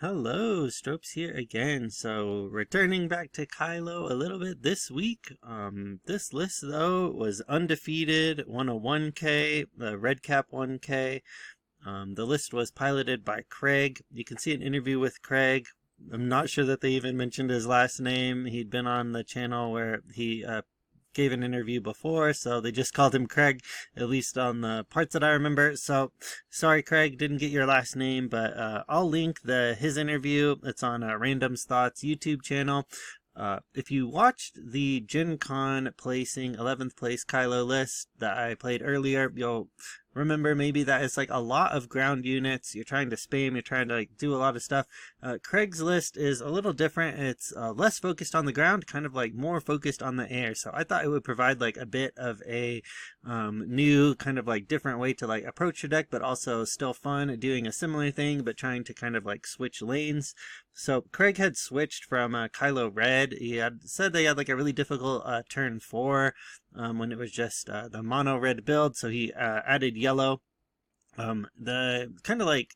Hello, Stropes here again. So returning back to Kylo a little bit this week. This list though was undefeated, won a 1K, the Red Cap 1K. The list was piloted by Craig. You can see an interview with Craig. I'm not sure that they even mentioned his last name. He'd been on the channel where he gave an interview before, so they just called him Craig, at least on the parts that I remember. So sorry, Craig, didn't get your last name, but I'll link his interview. It's on Random's Thoughts YouTube channel. If you watched the Gen Con placing 11th place Kylo list that I played earlier, you'll remember maybe that it's like a lot of ground units. You're trying to spam, you're trying to like do a lot of stuff. Craig's list is a little different. It's less focused on the ground, kind of like more focused on the air. So I thought it would provide like a bit of a new kind of like different way to like approach your deck, but also still fun at doing a similar thing, but trying to kind of like switch lanes. So Craig had switched from Kylo Red. He had said they had like a really difficult turn 4 when it was just the mono red build. So he added yellow. The kind of like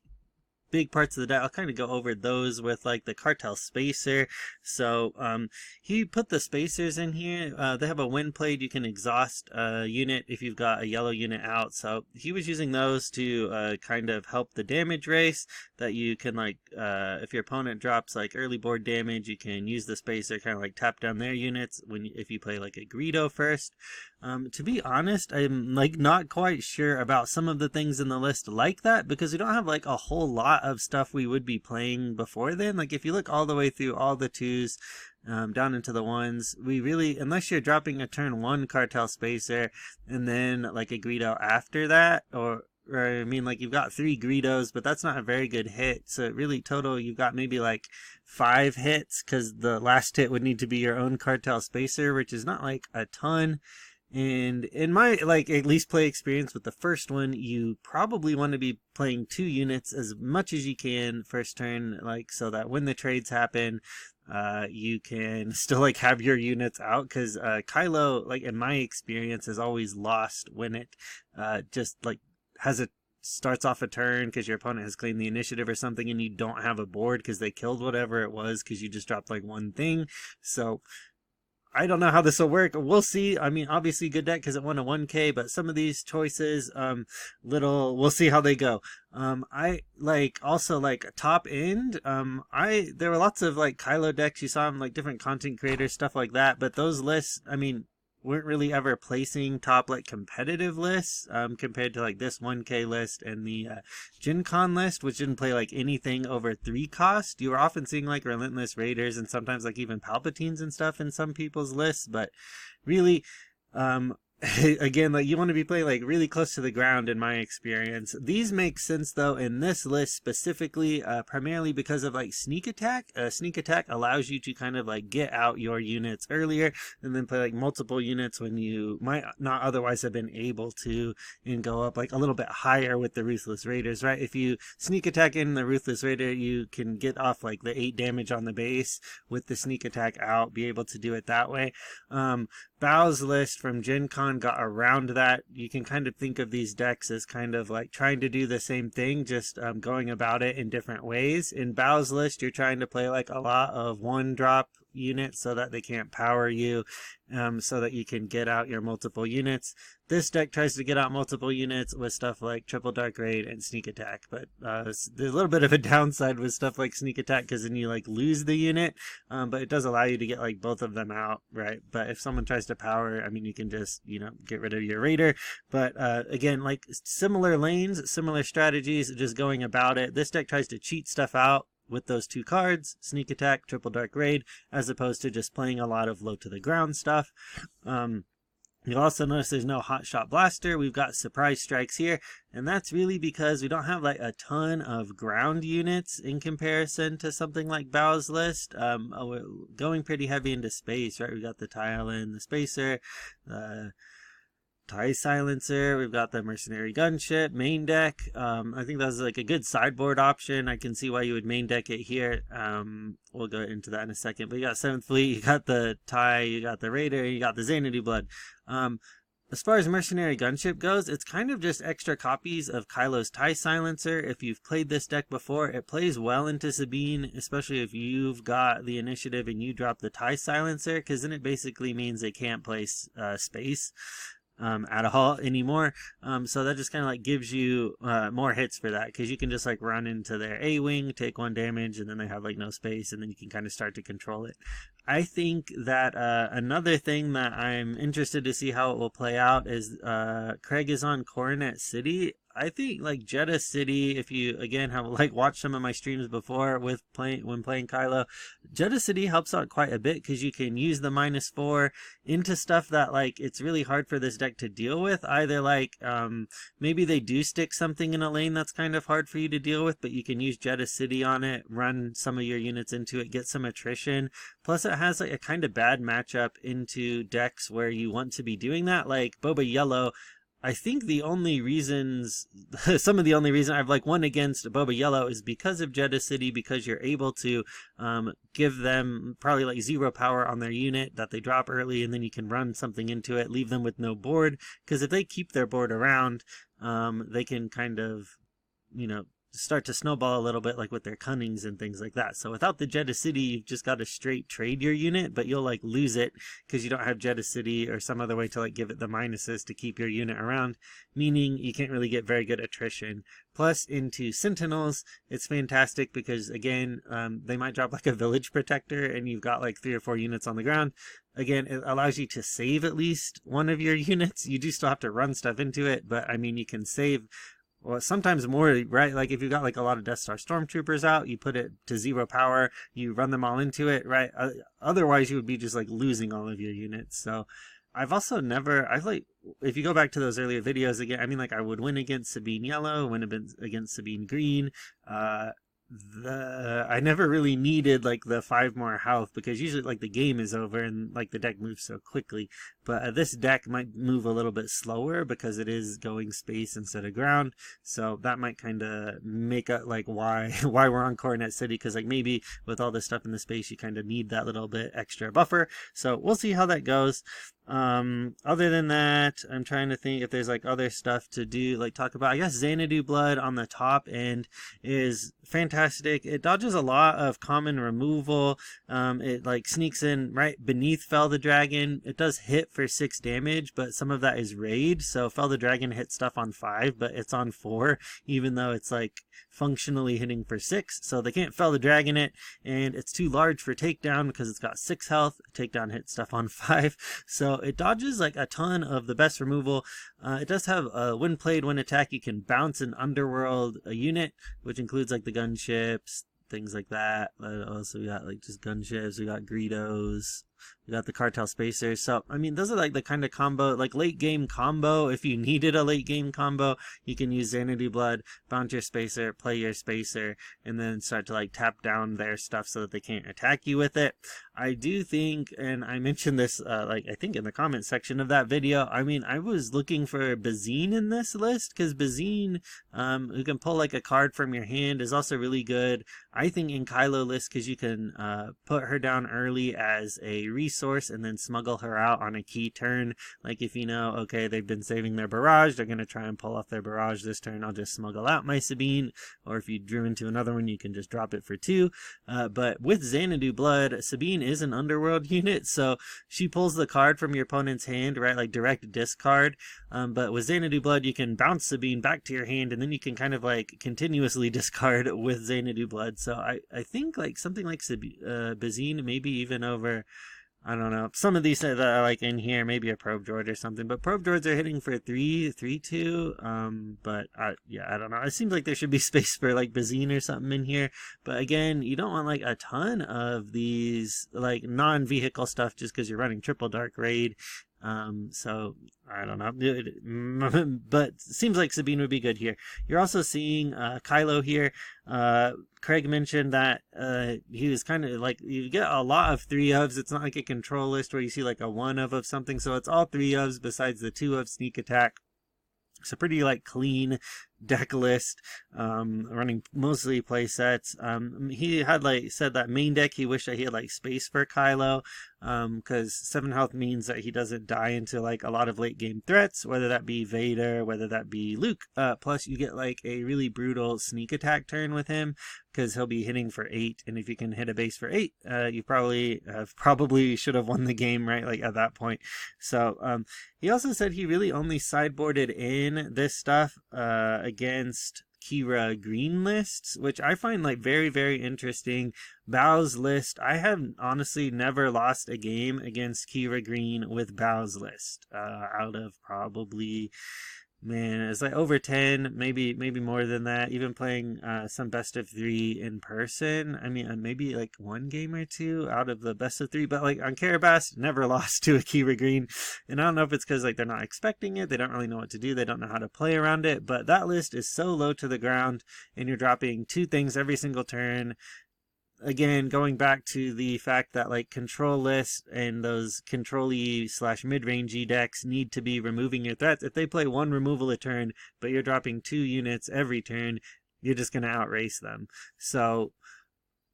big parts of the deck, I'll kind of go over those with like the cartel spacer. So he put the spacers in here. They have a wind blade. You can exhaust a unit if you've got a yellow unit out. So he was using those to kind of help the damage race, that you can like if your opponent drops like early board damage, you can use the spacer, kind of like tap down their units if you play like a Greedo first. To be honest, I'm like not quite sure about some of the things in the list like that, because we don't have like a whole lot of stuff we would be playing before then. Like if you look all the way through all the 2s down into the 1s, we really, unless you're dropping a turn 1 cartel spacer and then like a Greedo after that, or I mean, like you've got 3 Greedos, but that's not a very good hit. So really total, you've got maybe like 5 hits, because the last hit would need to be your own cartel spacer, which is not like a ton. And in my like at least play experience with the first one, you probably want to be playing 2 units as much as you can first turn, like so that when the trades happen, you can still like have your units out, because Kylo, like in my experience, has always lost when it just like starts off a turn because your opponent has claimed the initiative or something, and you don't have a board because they killed whatever it was because you just dropped like one thing. So I don't know how this will work. We'll see. I mean, obviously good deck because it won a 1K, but some of these choices, we'll see how they go. I like also like top end. There were lots of like Kylo decks. You saw them like different content creators, stuff like that. But those lists, I mean, weren't really ever placing top like competitive lists compared to like this 1K list and the Gen Con list, which didn't play like anything over 3 cost. You were often seeing like Relentless Raiders and sometimes like even Palpatines and stuff in some people's lists, but really again, like you want to be playing like really close to the ground in my experience. These make sense though in this list specifically, primarily because of like sneak attack. Sneak attack allows you to kind of like get out your units earlier and then play like multiple units when you might not otherwise have been able to, and go up like a little bit higher with the Ruthless Raiders, right? If you sneak attack in the Ruthless Raider, you can get off like the 8 damage on the base with the sneak attack out, be able to do it that way. Bao's list from Gen Con got around that. You can kind of think of these decks as kind of like trying to do the same thing, just going about it in different ways. In Bao's list, you're trying to play like a lot of 1-drop units so that they can't power you, so that you can get out your multiple units. This deck tries to get out multiple units with stuff like Triple Dark Raid and Sneak Attack, but there's a little bit of a downside with stuff like Sneak Attack, because then you like lose the unit, but it does allow you to get like both of them out, right? But if someone tries to power, I mean, you can just, get rid of your Raider. But again, like similar lanes, similar strategies, just going about it. This deck tries to cheat stuff out with those 2 cards, Sneak Attack, Triple Dark Raid, as opposed to just playing a lot of low to the ground stuff. You'll also notice there's no Hot Shot Blaster. We've got Surprise Strikes here, and that's really because we don't have like a ton of ground units in comparison to something like Bao's list. We're going pretty heavy into space, right? We got the Tile in the Spacer, TIE Silencer, we've got the Mercenary Gunship, main deck. I think that's like a good sideboard option. I can see why you would main deck it here. We'll go into that in a second. But you got 7th Fleet, you got the TIE, you got the Raider, you got the Xanadu Blood. As far as Mercenary Gunship goes, it's kind of just extra copies of Kylo's TIE Silencer. If you've played this deck before, it plays well into Sabine, especially if you've got the initiative and you drop the TIE Silencer, because then it basically means they can't play space at all anymore. So that just kind of like gives you more hits for that, because you can just like run into their A-Wing, take 1 damage, and then they have like no space, and then you can kind of start to control it. I think that another thing that I'm interested to see how it will play out is Craig is on Coronet City. I think like Jeddah City, if you again have like watched some of my streams before with when playing Kylo, Jeddah City helps out quite a bit, because you can use the -4 into stuff that like it's really hard for this deck to deal with. Either like maybe they do stick something in a lane that's kind of hard for you to deal with, but you can use Jeddah City on it, run some of your units into it, get some attrition. Plus it has like a kind of bad matchup into decks where you want to be doing that, like Boba Yellow. I think the only reasons, some of the only reason I've like won against Boba Yellow is because of Jeddah City, because you're able to give them probably like 0 power on their unit that they drop early, and then you can run something into it, leave them with no board, because if they keep their board around, they can kind of, you know, start to snowball a little bit, like with their Cunnings and things like that. So without the Jeddah City, you've just got to straight trade your unit, but you'll like lose it because you don't have Jeddah City or some other way to like give it the minuses to keep your unit around, meaning you can't really get very good attrition. Plus into Sentinels, it's fantastic because again, they might drop like a Village Protector and you've got like 3 or 4 units on the ground. Again, it allows you to save at least one of your units. You do still have to run stuff into it, but I mean, you can save, well, sometimes more, right? Like if you've got like a lot of Death Star Stormtroopers out, you put it to 0 power, you run them all into it, right? Otherwise, you would be just like losing all of your units. So I've also never, if you go back to those earlier videos again, I mean, like I would win against Sabine Yellow, win against Sabine Green. I never really needed like the 5 more health, because usually like the game is over and like the deck moves so quickly. But this deck might move a little bit slower because it is going space instead of ground, so that might kind of make up like why we're on Coronet City, because like maybe with all this stuff in the space you kind of need that little bit extra buffer. So we'll see how that goes. Other than that, I'm trying to think if there's like other stuff to do, like talk about. I guess Xanadu Blood on the top end is fantastic. It dodges a lot of common removal. It like sneaks in right beneath Fell the Dragon. It does hit for 6 damage, but some of that is raid. So Fell the Dragon hits stuff on 5, but it's on 4, even though it's like functionally hitting for 6. So they can't Fell the Dragon it, and it's too large for takedown because it's got 6 health. Takedown hits stuff on 5. So it dodges like a ton of the best removal. It does have a when played, when attack, you can bounce an underworld unit, which includes like the gunships, things like that. Also we got like just gunships, we got Greedos, we got the Cartel Spacers. So I mean, those are like the kind of combo, like late game combo. If you needed a late game combo, you can use Xanadu Blood, bounce your Spacer, play your Spacer, and then start to like tap down their stuff so that they can't attack you with it. I do think, and I mentioned this like I think in the comment section of that video, I mean, I was looking for Bazine in this list, because Bazine, who can pull like a card from your hand, is also really good, I think, in Kylo list, because you can put her down early as a resource and then smuggle her out on a key turn. Like if you know, okay, they've been saving their barrage, they're going to try and pull off their barrage this turn, I'll just smuggle out my Sabine. Or if you drew into another one, you can just drop it for 2. But with Xanadu Blood, Sabine is an underworld unit, so she pulls the card from your opponent's hand, right, like direct discard. But with Xanadu Blood, you can bounce Sabine back to your hand, and then you can kind of like continuously discard with Xanadu Blood. So I think like something like Bazine, maybe even over, I don't know, some of these that are like in here, maybe a Probe Droid or something, but Probe Droids are hitting for 3/2. But yeah, I don't know. It seems like there should be space for like Bazine or something in here. But again, you don't want like a ton of these like non-vehicle stuff just because you're running Triple Dark Raid. So I don't know, but it seems like Sabine would be good here. You're also seeing Kylo here. Craig mentioned that he was kind of like, you get a lot of 3-ofs. It's not like a control list where you see like a 1-of of something. So it's all 3-ofs besides the 2-of sneak attack. It's a pretty like clean deck list, running mostly play sets. He had like said that main deck he wished that he had like space for Kylo, because 7 health means that he doesn't die into like a lot of late game threats, whether that be Vader, whether that be Luke. Plus you get like a really brutal sneak attack turn with him, because he'll be hitting for 8, and if you can hit a base for 8, you probably should have won the game, right? Like at that point. So he also said he really only sideboarded in this stuff against Kira green lists, which I find like very, very interesting. Bao's list, I have honestly never lost a game against Kira green with Bao's list, out of probably, man, it's like over 10, maybe more than that, even playing some best of 3 in person. I mean, maybe like 1 game or 2 out of the best of 3, but like on Karabast, never lost to a Kira green. And I don't know if it's because like they're not expecting it, they don't really know what to do, they don't know how to play around it, but that list is so low to the ground, and you're dropping 2 things every single turn. Again, going back to the fact that like control lists and those control-y / mid-rangey decks need to be removing your threats. If they play 1 removal a turn, but you're dropping 2 units every turn, you're just going to outrace them. So,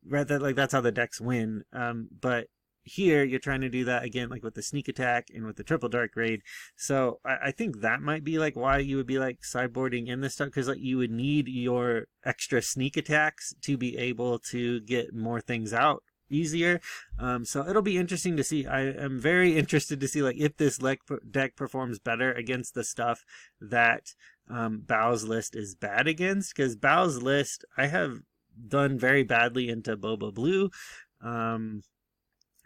that's how the decks win. But here you're trying to do that again, like with the sneak attack and with the triple dark raid. So I think that might be like why you would be like sideboarding in this stuff, because like you would need your extra sneak attacks to be able to get more things out easier. So it'll be interesting to see. I am very interested to see like if this deck performs better against the stuff that Bao's list is bad against, because Bao's list I have done very badly into Boba Blue.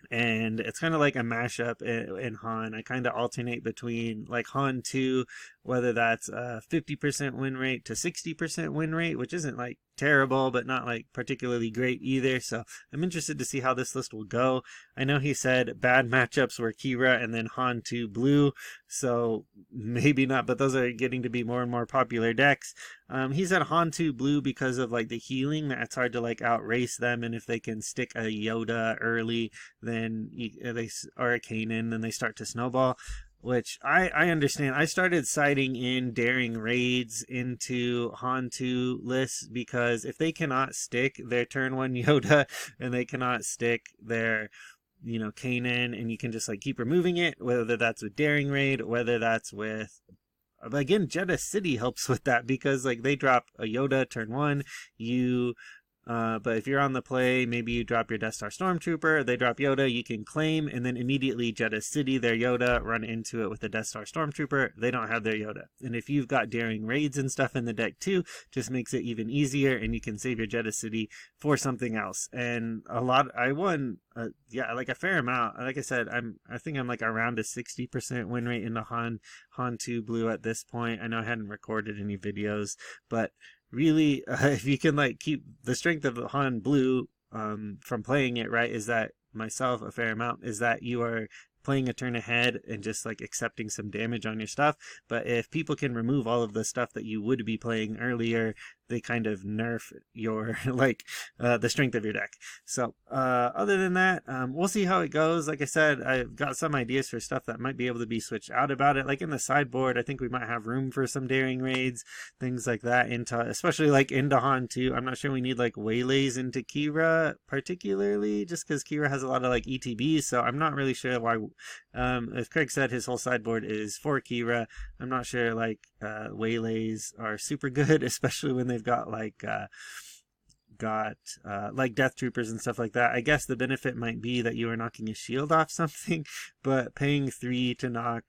And it's kind of like a mashup in Han. I kind of alternate between like Han 2, whether that's a 50% win rate to 60% win rate, which isn't like terrible, but not like particularly great either. So I'm interested to see how this list will go. I know he said bad matchups were Kira and then Han 2 Blue, so maybe not, but those are getting to be more and more popular decks. He said Han 2 Blue because of like the healing, that it's hard to like outrace them, and if they can stick a Yoda early, then or a Kanan, then they start to snowball, which I understand. I started siding in daring raids into Han 2 lists, because if they cannot stick their turn 1 Yoda and they cannot stick their Kanan, and you can just like keep removing it, whether that's with daring raid, whether that's with, again, Jeddah City helps with that, because like they drop a Yoda turn 1, but if you're on the play, maybe you drop your Death Star Stormtrooper, they drop Yoda, you can claim, and then immediately Jeddah City, their Yoda, run into it with the Death Star Stormtrooper, they don't have their Yoda. And if you've got daring raids and stuff in the deck too, just makes it even easier, and you can save your Jeddah City for something else. And I won, like a fair amount. Like I said, I think I'm like around a 60% win rate in the Han 2 Blue at this point. I know I hadn't recorded any videos, but really, if you can like keep the strength of the Han Blue from playing it right, is that myself a fair amount, is that you are playing a turn ahead and just like accepting some damage on your stuff. But if people can remove all of the stuff that you would be playing earlier, they kind of nerf your the strength of your deck. So other than that, we'll see how it goes. Like I said, I've got some ideas for stuff that might be able to be switched out about it. Like in the sideboard, I think we might have room for some daring raids, things like that, especially like into Han 2. I'm not sure we need like waylays into Kira particularly, just because Kira has a lot of like ETBs, so I'm not really sure why. As Craig said, his whole sideboard is for Kira. I'm not sure like waylays are super good, especially when they've got like death troopers and stuff like that. I guess the benefit might be that you are knocking a shield off something, but paying 3 to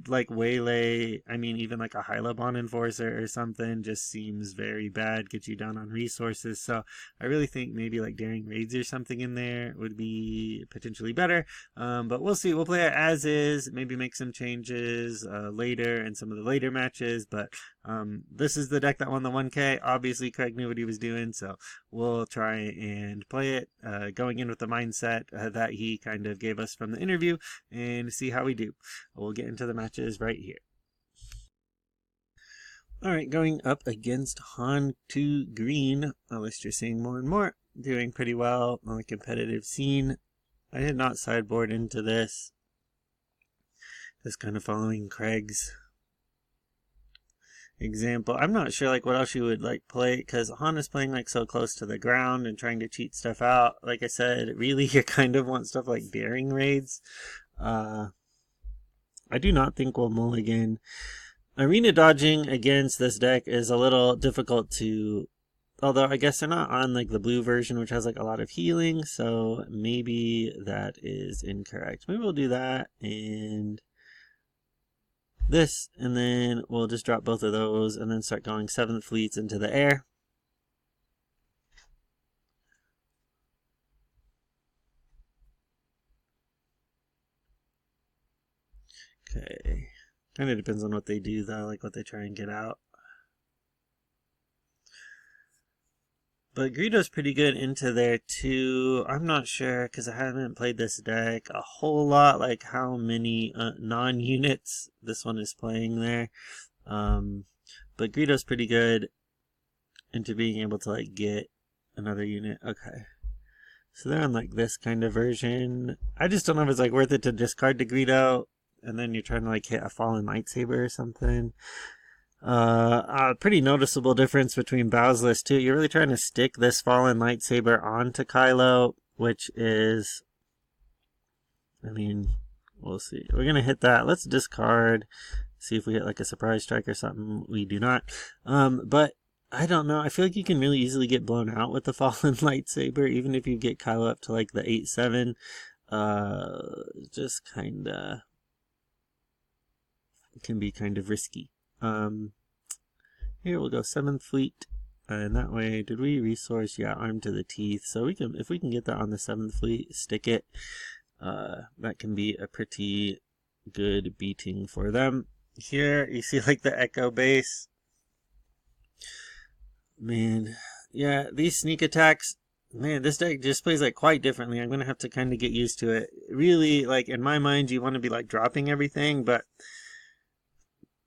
like waylay, I mean, even like a Hylabon enforcer or something just seems very bad, gets you down on resources. So I really think maybe like daring raids or something in there would be potentially better. But we'll see. We'll play it as is, maybe make some changes later in some of the later matches. But this is the deck that won the 1K. Obviously Craig knew what he was doing, so we'll try and play it going in with the mindset that he kind of gave us from the interview, and see how we do. We'll get into the matches right here. Alright, going up against Han 2 Green, a list you're seeing more and more, doing pretty well on the competitive scene. I did not sideboard into this, just kind of following Craig's example. I'm not sure like what else you would like play, because Han is playing like so close to the ground and trying to cheat stuff out. Like I said, really you kind of want stuff like daring raids. I do not think we'll mulligan. Arena dodging against this deck is a little difficult to, although I guess they're not on like the blue version, which has like a lot of healing, so maybe that is incorrect. Maybe we'll do that and this, and then we'll just drop both of those and then start going 7th fleets into the air. Okay. Kind of depends on what they do though, like what they try and get out. But Greedo's pretty good into there too. I'm not sure because I haven't played this deck a whole lot, like how many non-units this one is playing there. But Greedo's pretty good into being able to like get another unit. Okay. So they're on like this kind of version. I just don't know if it's like worth it to discard the Greedo and then you're trying to like hit a fallen lightsaber or something. A pretty noticeable difference between Bao's list too. You're really trying to stick this fallen lightsaber onto Kylo, which is, I mean, we'll see. We're gonna hit that. Let's discard. See if we hit like a surprise strike or something. We do not. But I don't know. I feel like you can really easily get blown out with the fallen lightsaber, even if you get Kylo up to like the 8-7. Just kinda can be kind of risky. Here we'll go 7th fleet, and that way, did we resource? Yeah, armed to the teeth. So we can, if we can get that on the 7th fleet, stick it. That can be a pretty good beating for them. Here you see like the Echo base. Man, yeah, these sneak attacks. Man, this deck just plays like quite differently. I'm gonna have to kind of get used to it. Really, like in my mind, you want to be like dropping everything, but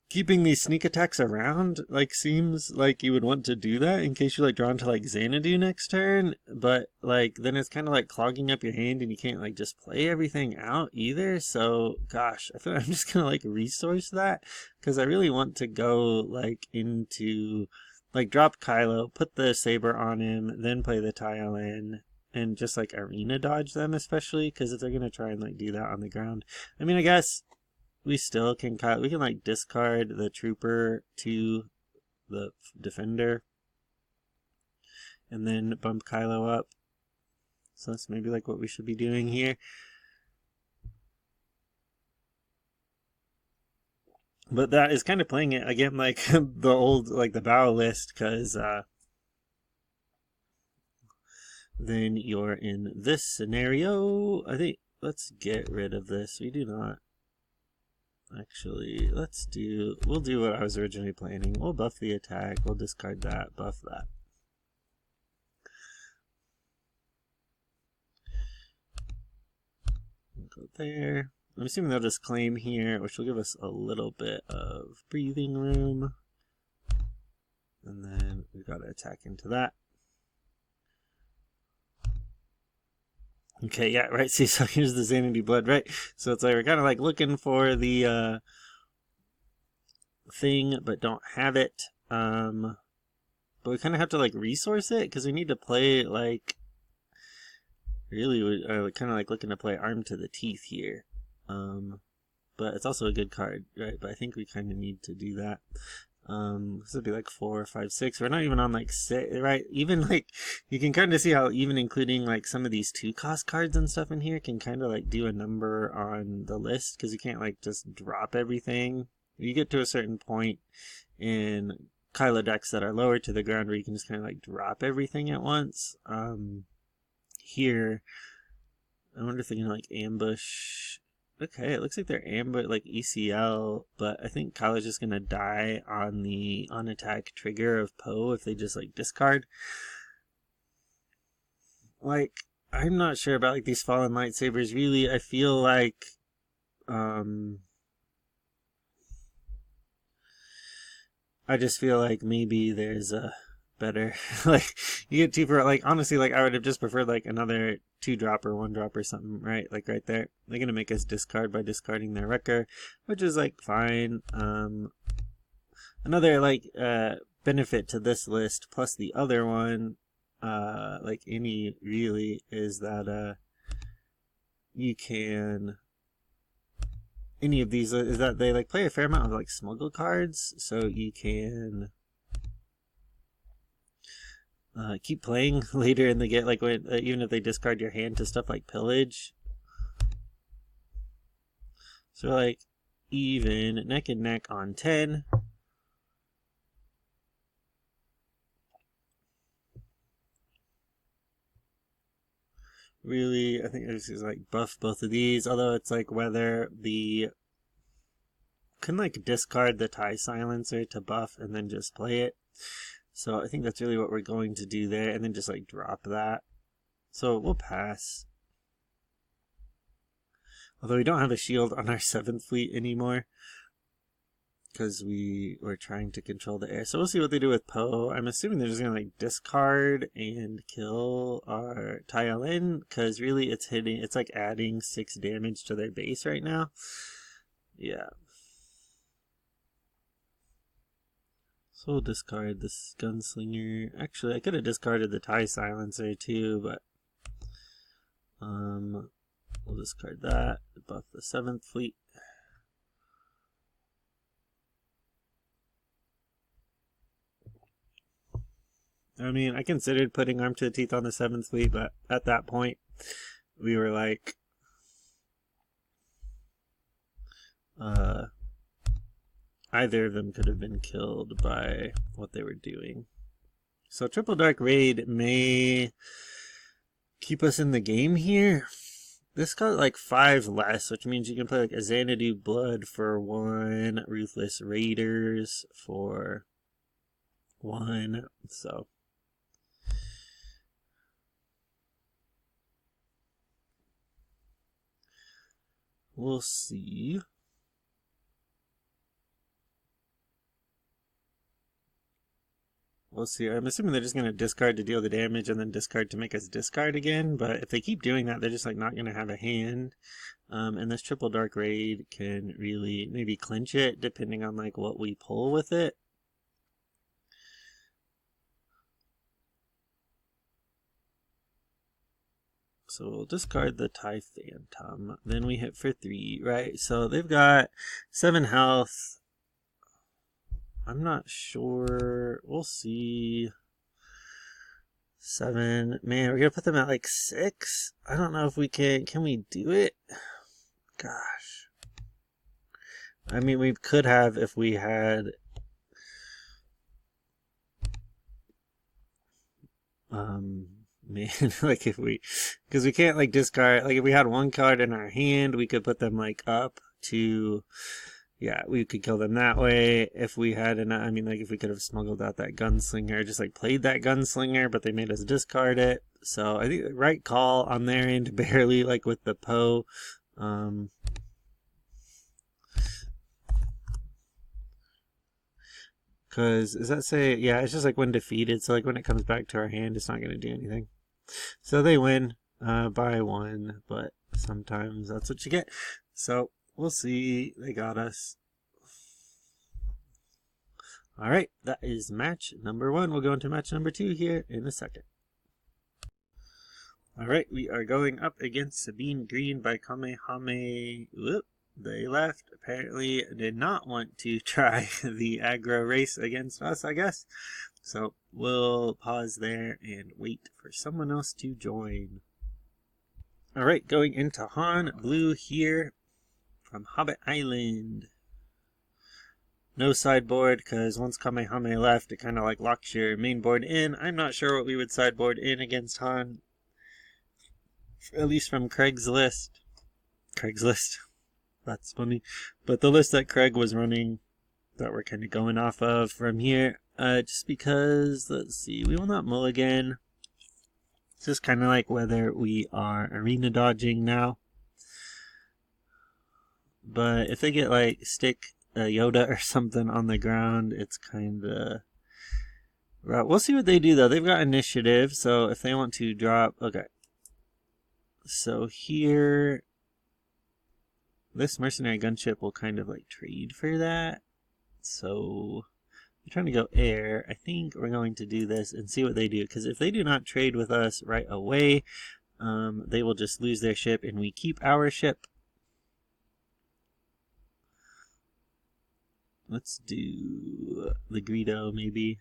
keeping these sneak attacks around like seems like you would want to do that in case you like draw into like Xanadu next turn, but like then it's kind of like clogging up your hand and you can't like just play everything out either. So gosh, I feel like I'm just gonna like resource that because I really want to go like into like drop Kylo, put the saber on him, then play the Thailand and just like arena dodge them, especially because if they're gonna try and like do that on the ground. I mean, I guess we still can we can like discard the trooper to the defender and then bump Kylo up. So that's maybe like what we should be doing here. But that is kind of playing it again like the old like the Bao list, because then you're in this scenario. I think let's get rid of this. We do not. Actually, we'll do what I was originally planning. We'll buff the attack, we'll discard that, buff that. We'll go there. I'm assuming they'll just claim here, which will give us a little bit of breathing room. And then we've got to attack into that. Okay, yeah, right, see, so here's the Xanadu blood, right? So it's like we're kind of like looking for the thing, but don't have it. But we kind of have to like resource it, because we need to play like, really, we're kind of like looking to play Armed to the Teeth here. But it's also a good card, right? But I think we kind of need to do that. This would be like 4, 5, 6. We're not even on like 6, right? Even like you can kind of see how even including like some of these 2-cost cards and stuff in here can kind of like do a number on the list, because you can't like just drop everything. You get to a certain point in Kylo decks that are lower to the ground where you can just kind of like drop everything at once. Here, I wonder if they can like ambush. Okay, it looks like they're ambush like ECL, but I think Kylo's just gonna die on the on-attack trigger of Poe if they just like discard. Like, I'm not sure about like these fallen lightsabers. Really, I feel like I just feel like maybe there's a better like you get cheaper. Like honestly, like I would have just preferred like another 2-drop or 1-drop or something, right? Like right there. They're gonna make us discard by discarding their wrecker, which is like fine. Another like benefit to this list plus the other one, like any really, is that you can, any of these is that they like play a fair amount of like smuggle cards, so you can keep playing later in the game, like when even if they discard your hand to stuff like pillage. So like even neck and neck on 10. Really, I think this is like buff both of these, although it's like whether the can like discard the tie silencer to buff and then just play it. So I think that's really what we're going to do there, and then just like drop that. So we'll pass. Although we don't have a shield on our 7th fleet anymore, because we were trying to control the air. So we'll see what they do with Poe. I'm assuming they're just going to like discard and kill our Tylen, because really it's hitting, it's like adding 6 damage to their base right now. Yeah. So we'll discard this gunslinger. Actually, I could have discarded the tie silencer too, but we'll discard that. Buff the 7th fleet. I mean, I considered putting Arm to the Teeth on the 7th fleet, but at that point, we were like, either of them could have been killed by what they were doing. So Triple Dark Raid may keep us in the game here. This got like 5 less, which means you can play like a Xanadu Blood for 1, Ruthless Raiders for 1, so we'll see. We'll see. I'm assuming they're just going to discard to deal the damage and then discard to make us discard again. But if they keep doing that, they're just like not going to have a hand. And this Triple Dark Raid can really maybe clinch it depending on like what we pull with it. So we'll discard the TIE Phantom. Then we hit for 3, right? So they've got 7 health. I'm not sure. We'll see. 7. Man, we're gonna put them at like 6. I don't know if we can. Can we do it? Gosh. I mean, we could have if we had. Man, like if we, because we can't like discard. Like if we had 1 card in our hand, we could put them like up to. Yeah, we could kill them that way if we had enough. I mean, like if we could have smuggled out that gunslinger, just like played that gunslinger, but they made us discard it. So I think the right call on their end, barely, like with the Poe. Because does that say? Yeah, it's just like when defeated. So like when it comes back to our hand, it's not going to do anything. So they win by 1, but sometimes that's what you get. So we'll see. They got us. All right, that is match number 1. We'll go into match number 2 here in a second. All right, we are going up against Sabine Green by Kamehame. Whoop, they left. Apparently did not want to try the aggro race against us, I guess. So we'll pause there and wait for someone else to join. All right, going into Han Blue here from Hobbit Island. No sideboard, because once Kamehame left, it kind of like locks your main board in. I'm not sure what we would sideboard in against Han. At least from Craig's list. That's funny. But the list that Craig was running, that we're kind of going off of from here. Just because, let's see, we will not mulligan. It's just kind of like whether we are arena dodging now. But if they get like stick Yoda or something on the ground, it's kind of right. We'll see what they do though. They've got initiative, so if they want to drop, okay. So here, this mercenary gunship will kind of like trade for that. So trying to go air. I think we're going to do this and see what they do, because if they do not trade with us right away, they will just lose their ship and we keep our ship. Let's do the Greedo maybe.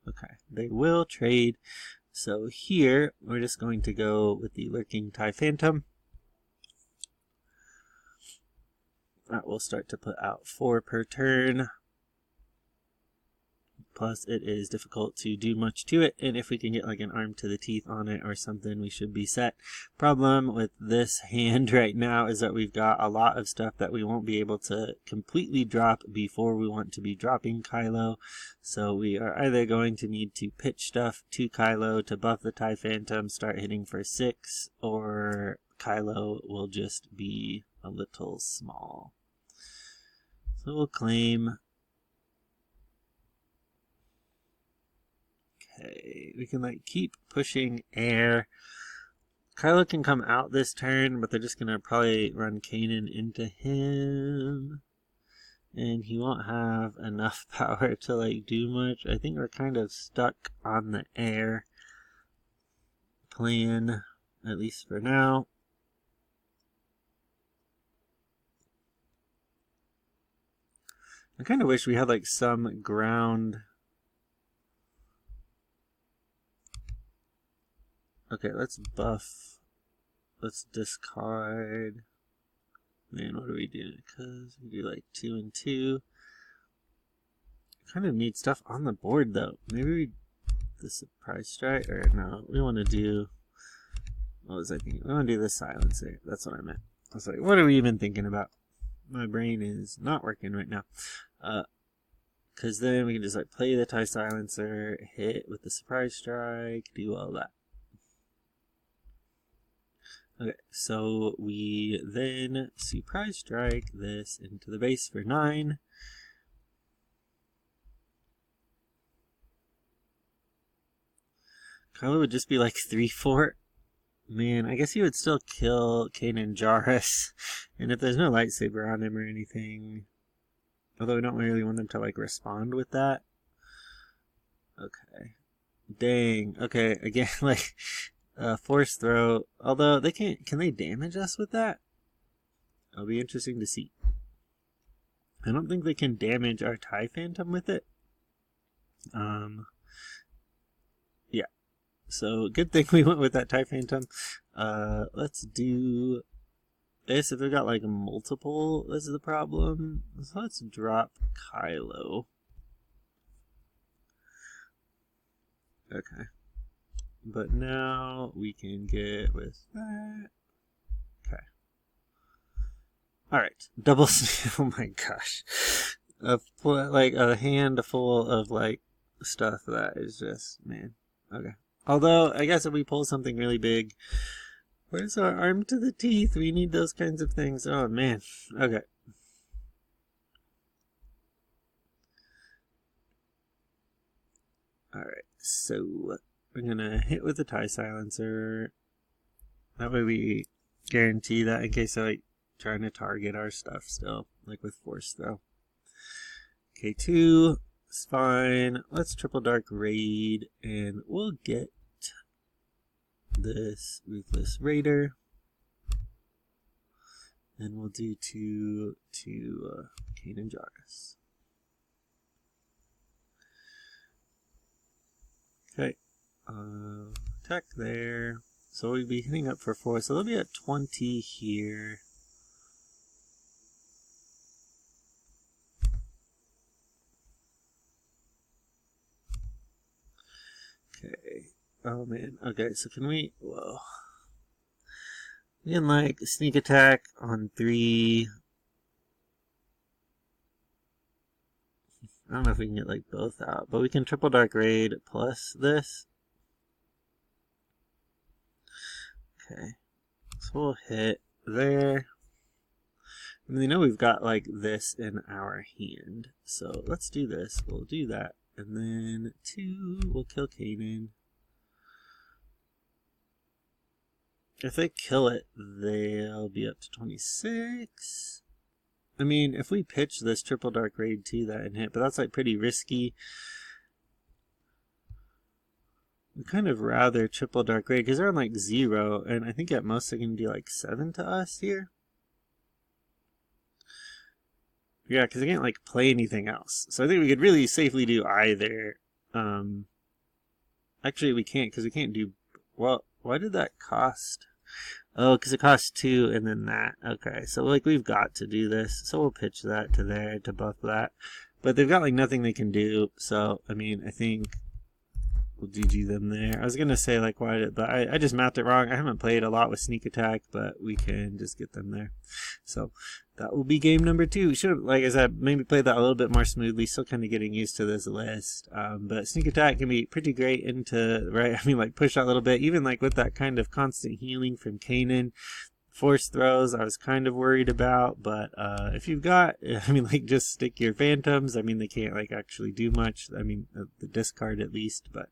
Okay, they will trade. So here we're just going to go with the lurking TIE Phantom. That will start to put out 4 per turn. Plus it is difficult to do much to it, and if we can get like an arm to the teeth on it or something, we should be set. Problem with this hand right now is that we've got a lot of stuff that we won't be able to completely drop before we want to be dropping Kylo. So we are either going to need to pitch stuff to Kylo to buff the TIE Phantom, start hitting for 6, or Kylo will just be a little small. So we'll claim. Okay, we can like keep pushing air. Kylo can come out this turn, but they're just gonna probably run Kanan into him, and he won't have enough power to like do much. I think we're kind of stuck on the air plan, at least for now. I kind of wish we had like some ground. Okay, let's buff. Let's discard. Man, what do we do? Because we do like 2 and 2. Kind of need stuff on the board though. Maybe we the surprise strike, or no? We want to do. What was I thinking? We want to do the silencer. That's what I meant. I was like, what are we even thinking about? My brain is not working right now. Because then we can just like play the TIE silencer, hit with the surprise strike, do all that. Okay, so we then surprise strike this into the base for 9. Kylo would just be like 3-4. Man, I guess he would still kill Kanan Jarrus. And if there's no lightsaber on him or anything. Although we don't really want them to like respond with that. Okay. Dang. Okay, again, like force throw. Although they can't, can they damage us with that? It'll be interesting to see. I don't think they can damage our TIE Phantom with it. Yeah. So good thing we went with that TIE Phantom. Let's do this. If they've got like multiple, this is the problem. So let's drop Kylo. Okay. But now we can get with that. Okay. Alright. Double. Oh my gosh. Like a handful of like stuff that is just, man. Okay. Although, I guess if we pull something really big, where's our arm to the teeth? We need those kinds of things. Oh man. Okay. Alright, so we're gonna hit with the TIE silencer. That way we guarantee that in case they're like trying to target our stuff still, like with force throw. K2 is fine. Let's triple dark raid and we'll get this Ruthless Raider. And we'll do 2 to Kanan Jarrus. Okay. Attack there. So we'll be hitting up for 4. So they'll be at 20 here. Okay. Oh man. Okay, so can we... Whoa. We can like sneak attack on 3. I don't know if we can get like both out, but we can triple dark raid plus this. Okay. So we'll hit there. And they know we've got like this in our hand. So let's do this. We'll do that. And then 2, we'll kill Kanan. If they kill it, they'll be up to 26. I mean, if we pitch this triple dark raid to that and hit, but that's like pretty risky. I'd kind of rather triple dark raid because they're on like 0, and I think at most they're going to do like 7 to us here. Yeah, because they can't like play anything else. So I think we could really safely do either. Actually, we can't because we can't do. Well, why did that cost? Oh, because it costs 2 and then that. Okay, so like we've got to do this. So we'll pitch that to there to buff that. But they've got like nothing they can do. So, I mean, I think we'll GG them there. I was going to say like why did, but I just mapped it wrong. I haven't played a lot with sneak attack, but we can just get them there. So that will be game number 2. We should have, like I said, maybe played that a little bit more smoothly. Still kind of getting used to this list. But sneak attack can be pretty great into, right? I mean, like push out a little bit, even like with that kind of constant healing from Kanan. Force throws I was kind of worried about, but if you've got, I mean, like just stick your phantoms. I mean, they can't like actually do much. I mean, the discard at least, but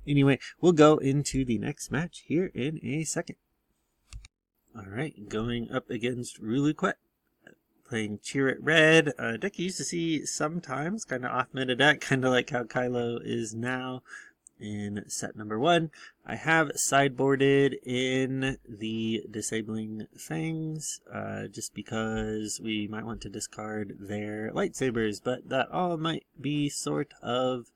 anyway, we'll go into the next match here in a second. All right, going up against Ruluquet, playing Chirrut Red, a deck you used to see sometimes, kind of off meta deck, kind of like how Kylo is now. In set number 1, I have sideboarded in the Disabling Fangs, just because we might want to discard their lightsabers, but that all might be sort of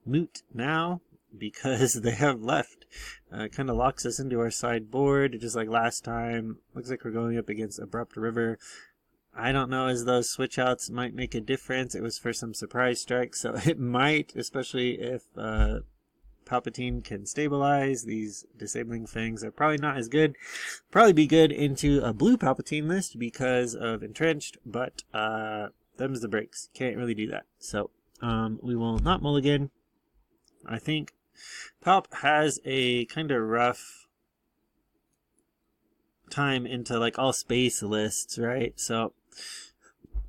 moot now, because they have left. It kind of locks us into our sideboard, just like last time. Looks like we're going up against Abrupt River. I don't know as those switch outs might make a difference. It was for some surprise strikes, so it might, especially if Palpatine can stabilize. These Disabling Fangs are probably not as good. Probably be good into a blue Palpatine list because of Entrenched, but them's the breaks. Can't really do that. So we will not mulligan. I think Palp has a kind of rough time into like all space lists, right? So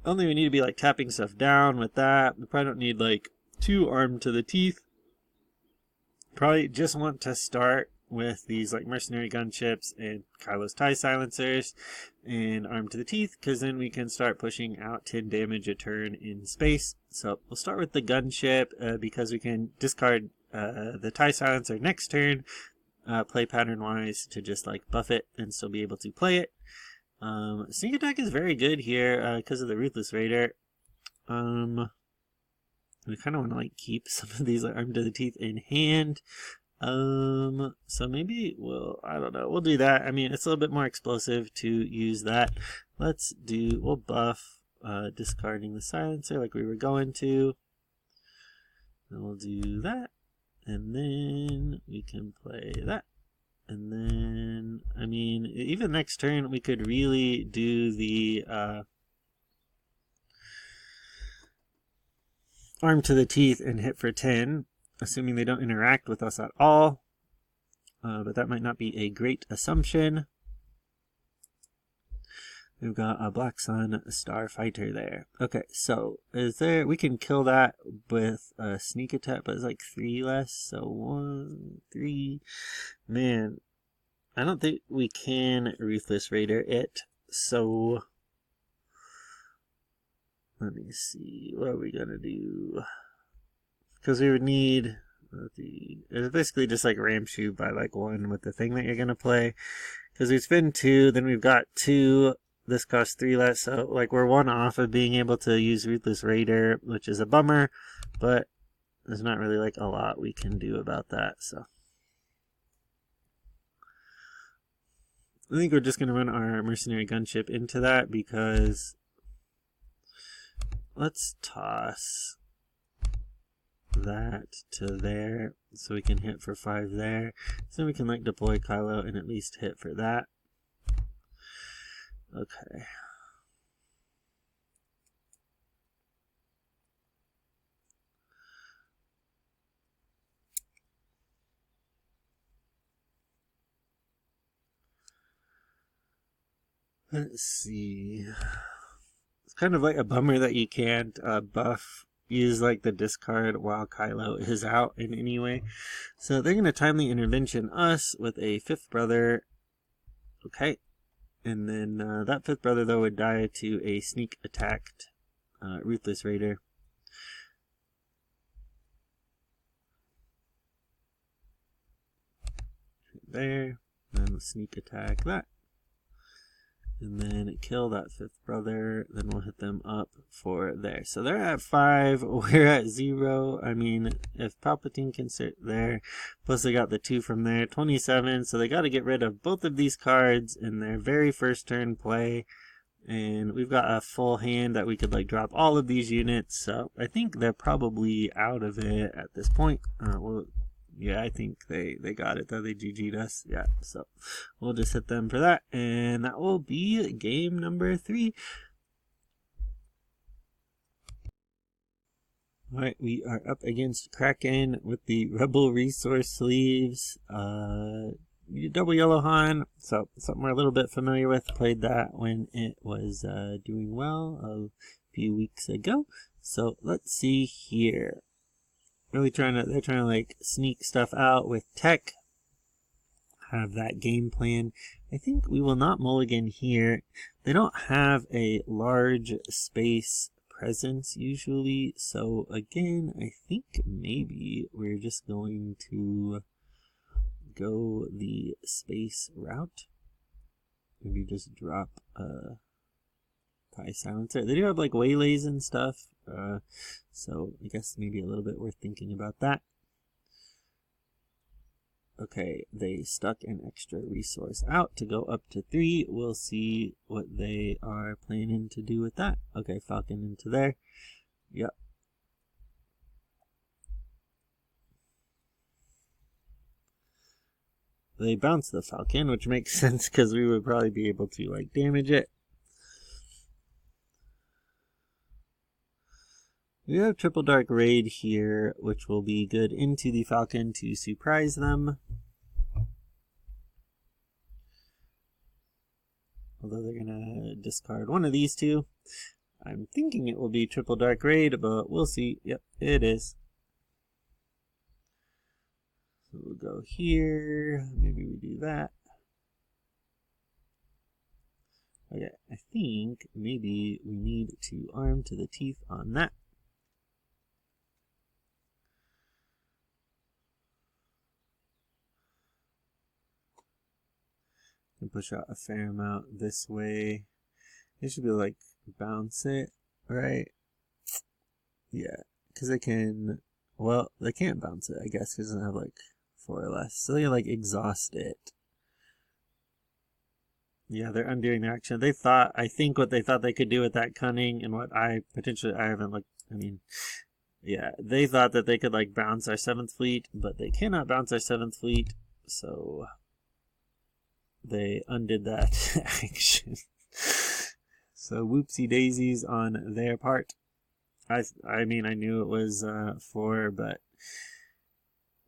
only we need to be like tapping stuff down with that. We probably don't need like 2 Armed to the Teeth. Probably just want to start with these like mercenary gunships and Kylo's TIE silencers and Armed to the Teeth, because then we can start pushing out 10 damage a turn in space. So we'll start with the gunship because we can discard the TIE silencer next turn, play pattern wise to just like buff it and still be able to play it. Sneak attack is very good here because of the Ruthless Raider. We kind of want to like keep some of these like Armed to the Teeth in hand. So maybe I don't know, we'll do that. I mean, it's a little bit more explosive to use that. We'll buff discarding the silencer like we were going to. And we'll do that. And then we can play that. And then, I mean, even next turn we could really do the Armed to the Teeth and hit for 10, assuming they don't interact with us at all. But that might not be a great assumption. We've got a Black Sun Starfighter there. Okay, so we can kill that with a sneak attack, but it's like 3 less. So 1, 3. Man, I don't think we can Ruthless Raider it. So let me see, what are we gonna do? Because we would need it's basically just like Ramshoot by like 1 with the thing that you're gonna play. Because we spend 2, then we've got 2. This costs 3 less, so like we're 1 off of being able to use Ruthless Raider, which is a bummer, but there's not really like a lot we can do about that. So I think we're just gonna run our mercenary gunship into that, because let's toss that to there so we can hit for 5 there. So we can like deploy Kylo and at least hit for that. Okay. Let's see. It's kind of like a bummer that you can't use like the discard while Kylo is out in any way. So they're going to timely intervention us with a 5th brother. Okay. And then that fifth brother, though, would die to a sneak attacked Ruthless Raider. There. Then we'll sneak attack that. And then kill that fifth brother. Then we'll hit them up for there. So they're at 5. We're at 0. I mean, if Palpatine can sit there. Plus they got the 2 from there. 27. So they got to get rid of both of these cards in their very first turn play. And we've got a full hand that we could like drop all of these units. So I think they're probably out of it at this point. Well, yeah, I think they got it though. They GG'd us. Yeah, so we'll just hit them for that. And that will be game number 3. Alright, we are up against Kraken with the Rebel Resource Sleeves. Double Yellow Han, so something we're a little bit familiar with. Played that when it was doing well a few weeks ago. So let's see here. Really they're trying to like sneak stuff out with tech. Have that game plan. I think we will not mulligan here. They don't have a large space presence usually. So again, I think maybe we're just going to go the space route. Maybe just drop a TIE silencer. They do have like waylays and stuff. So I guess maybe a little bit worth thinking about that. Okay, they stuck an extra resource out to go up to 3. We'll see what they are planning to do with that. Okay, Falcon into there. Yep. They bounce the Falcon, which makes sense because we would probably be able to like damage it. We have Triple Dark Raid here, which will be good into the Falcon to surprise them. Although they're going to discard one of these 2. I'm thinking it will be Triple Dark Raid, but we'll see. Yep, it is. So we'll go here. Maybe we do that. Okay, I think maybe we need to arm to the teeth on that. And push out a fair amount this way. They should be like bounce it, right? Yeah, because they can. Well, they can't bounce it, I guess, because it doesn't have like 4 or less. So they like exhaust it. Yeah, they're undoing their action. They thought, I think what they thought they could do with that Cunning, and what I haven't looked. I mean, yeah, they thought that they could like bounce our 7th fleet, but they cannot bounce our 7th fleet. So they undid that action. So whoopsie daisies on their part. I mean, I knew it was 4, but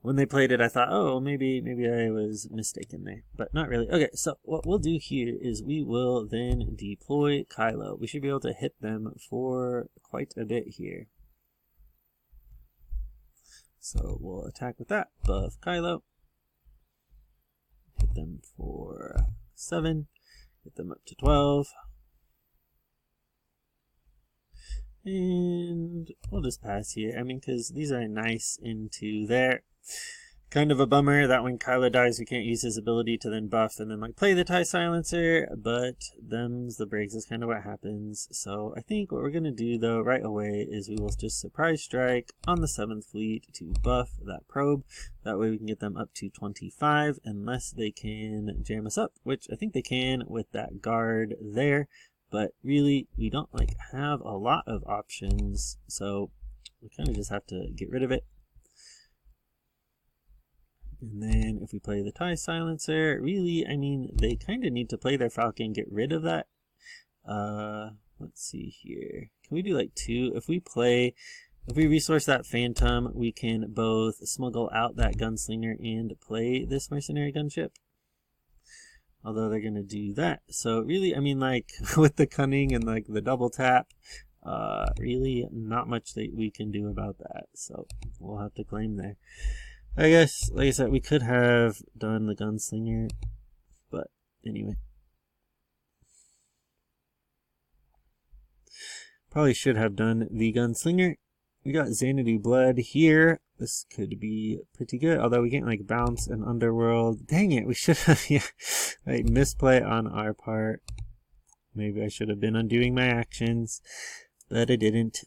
when they played it, I thought, oh, maybe I was mistaken there, but not really. Okay, so what we'll do here is we will then deploy Kylo. We should be able to hit them for quite a bit here. So we'll attack with that. Buff Kylo. Hit them for 7. Get them up to 12. And we'll just pass here. I mean, because these are nice into there. Kind of a bummer that when Kylo dies, we can't use his ability to then buff and then like play the TIE silencer, but them's the breaks. Is kind of what happens. So I think what we're going to do though right away is we will just surprise strike on the 7th fleet to buff that probe. That way we can get them up to 25 unless they can jam us up, which I think they can with that guard there. But really, we don't like have a lot of options, so we kind of just have to get rid of it. And then if we play the TIE silencer, really, I mean, they kind of need to play their Falcon, get rid of that. Let's see here. Can we do like 2? If we resource that Phantom, we can both smuggle out that Gunslinger and play this Mercenary Gunship. Although they're going to do that. So really, I mean, like, with the Cunning and, like, the double tap, really not much that we can do about that. So we'll have to claim there. I guess, like I said, we could have done the Gunslinger. But anyway. Probably should have done the Gunslinger. We got Xanadu Blood here. This could be pretty good, although we can't like bounce an Underworld. Dang it, we should have, yeah, like misplay on our part. Maybe I should have been undoing my actions, but I didn't.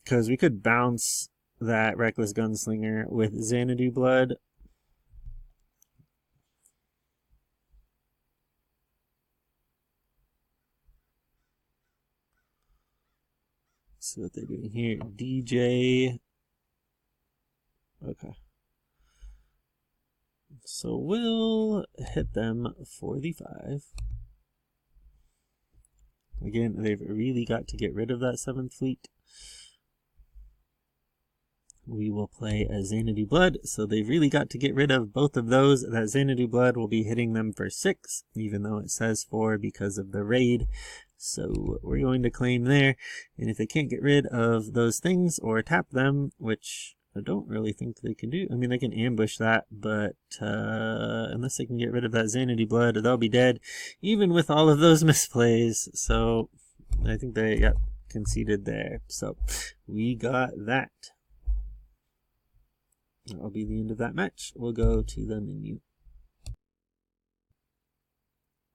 Because we could bounce that Reckless Gunslinger with Xanadu Blood. See what they're doing here. DJ. Okay. So we'll hit them for the 5. Again, they've really got to get rid of that 7th fleet. We will play a Xanadu Blood, so they've really got to get rid of both of those. That Xanadu Blood will be hitting them for 6, even though it says 4 because of the raid. So we're going to claim there, and if they can't get rid of those things or tap them, which I don't really think they can do. I mean, they can ambush that, but unless they can get rid of that Xanadu Blood, they'll be dead, even with all of those misplays. So I think they got conceded there. So we got that. That'll be the end of that match. We'll go to the menu.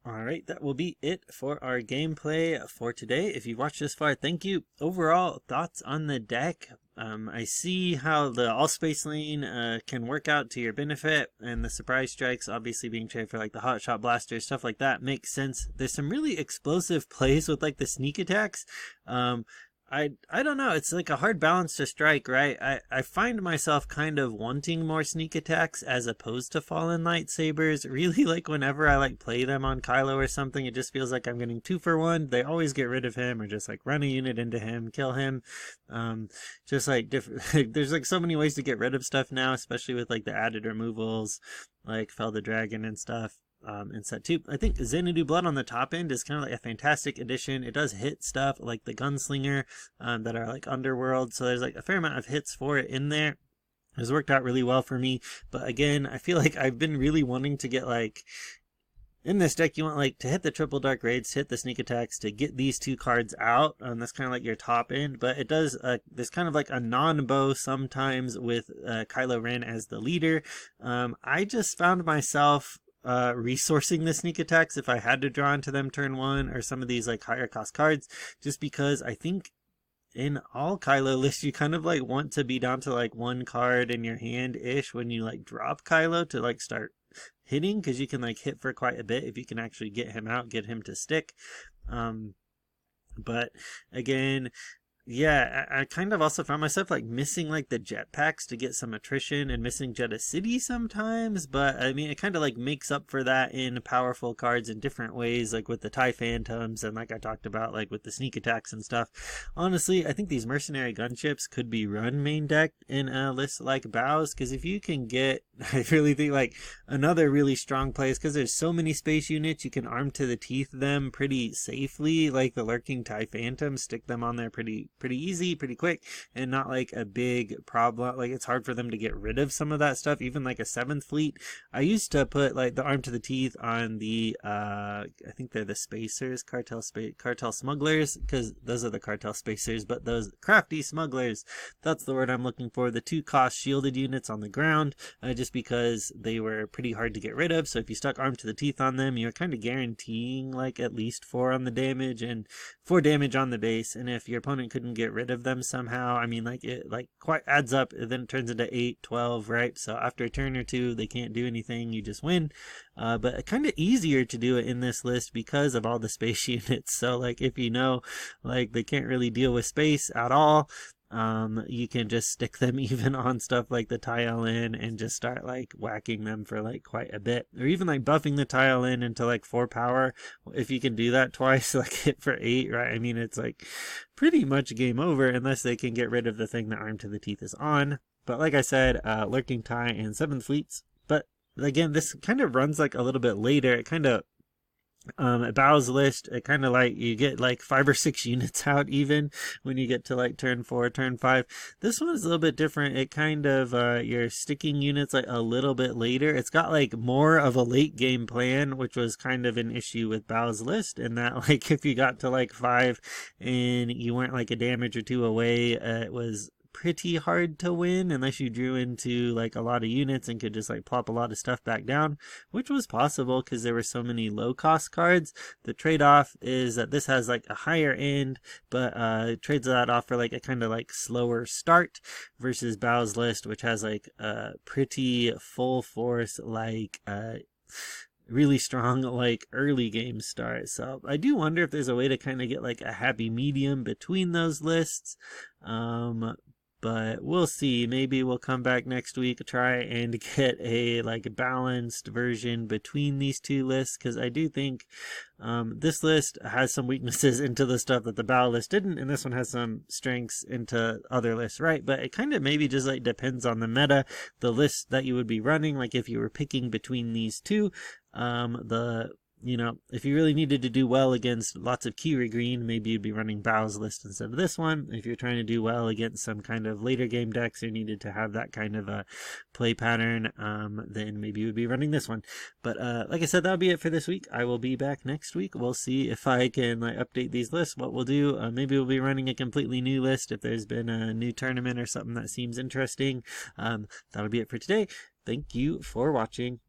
Alright, that will be it for our gameplay for today. If you've watched this far, thank you. Overall, thoughts on the deck? I see how the all-space lane can work out to your benefit, and the surprise strikes obviously being traded for like the hot shot blaster, stuff like that makes sense. There's some really explosive plays with like the sneak attacks. I don't know, it's like a hard balance to strike, right? I find myself kind of wanting more sneak attacks as opposed to fallen lightsabers. Really, like whenever I like play them on Kylo or something, it just feels like I'm getting 2 for 1. They always get rid of him or just like run a unit into him, kill him. Just like different, there's like so many ways to get rid of stuff now, especially with like the added removals, like Fell the Dragon and stuff. In set 2. I think Xanadu Blood on the top end is kind of like a fantastic addition. It does hit stuff like the Gunslinger that are like Underworld, so there's like a fair amount of hits for it in there. It's worked out really well for me, but again, I feel like I've been really wanting to get like, in this deck, you want like to hit the triple dark raids, hit the sneak attacks to get these 2 cards out. That's kind of like your top end, but it does, there's kind of like a non-bow sometimes with Kylo Ren as the leader. I just found myself resourcing the sneak attacks if I had to draw into them turn 1 or some of these like higher cost cards, just because I think in all Kylo lists you kind of like want to be down to like 1 card in your hand ish when you like drop Kylo to like start hitting, because you can like hit for quite a bit if you can actually get him out, get him to stick. But again, yeah, I kind of also found myself like missing like the jetpacks to get some attrition and missing Jeddah City sometimes, but I mean it kind of like makes up for that in powerful cards in different ways, like with the TIE Phantoms and like I talked about like with the sneak attacks and stuff. Honestly, I think these mercenary gunships could be run main deck in a list like Bows, because if you can get, I really think like another really strong place, because there's so many space units, you can arm to the teeth them pretty safely, like the lurking TIE Phantoms, stick them on there pretty easy, pretty quick, and not like a big problem. Like it's hard for them to get rid of some of that stuff, even like a 7th fleet. I used to put like the arm to the teeth on the I think they're the spacers, cartel smugglers, because those are the cartel spacers, but those crafty smugglers, that's the word I'm looking for. The 2 cost shielded units on the ground, just because they were pretty hard to get rid of. So if you stuck arm to the teeth on them, you're kind of guaranteeing like at least 4 on the damage and 4 damage on the base. And if your opponent couldn't get rid of them somehow, I mean like it like quite adds up, then it turns into 8, 12, right? So after a turn or 2 they can't do anything, you just win. But kind of easier to do it in this list because of all the space units. So like if you know like they can't really deal with space at all, you can just stick them even on stuff like the tile in and just start like whacking them for like quite a bit, or even like buffing the tile in into like 4 power. If you can do that twice, like hit for 8, right? I mean it's like pretty much game over unless they can get rid of the thing that arm to the teeth is on. But like I said, lurking tie and 7th fleets. But again, this kind of runs like a little bit later. It kind of Bow's list, it kind of like you get like 5 or 6 units out even when you get to like turn 4, turn 5. This one is a little bit different. It kind of you're sticking units like a little bit later. It's got like more of a late game plan, which was kind of an issue with Bow's list, in that like if you got to like 5 and you weren't like a damage or 2 away, it was pretty hard to win unless you drew into like a lot of units and could just like plop a lot of stuff back down, which was possible because there were so many low cost cards. The trade-off is that this has like a higher end, but trades that off for like a kind of like slower start, versus Bow's list, which has like a pretty full force like really strong like early game start. So I do wonder if there's a way to kind of get like a happy medium between those lists. But we'll see. Maybe we'll come back next week, try and get a like balanced version between these two lists, because I do think this list has some weaknesses into the stuff that the Bow list didn't, and this one has some strengths into other lists, right? But it kind of maybe just like depends on the meta, the list that you would be running. Like if you were picking between these two, if you really needed to do well against lots of Kiri green, maybe you'd be running Bow's list instead of this one. If you're trying to do well against some kind of later game decks or needed to have that kind of a play pattern, then maybe you would be running this one. But like I said, that'll be it for this week. I will be back next week. We'll see if I can update these lists. What we'll do, maybe we'll be running a completely new list if there's been a new tournament or something that seems interesting. That'll be it for today. Thank you for watching.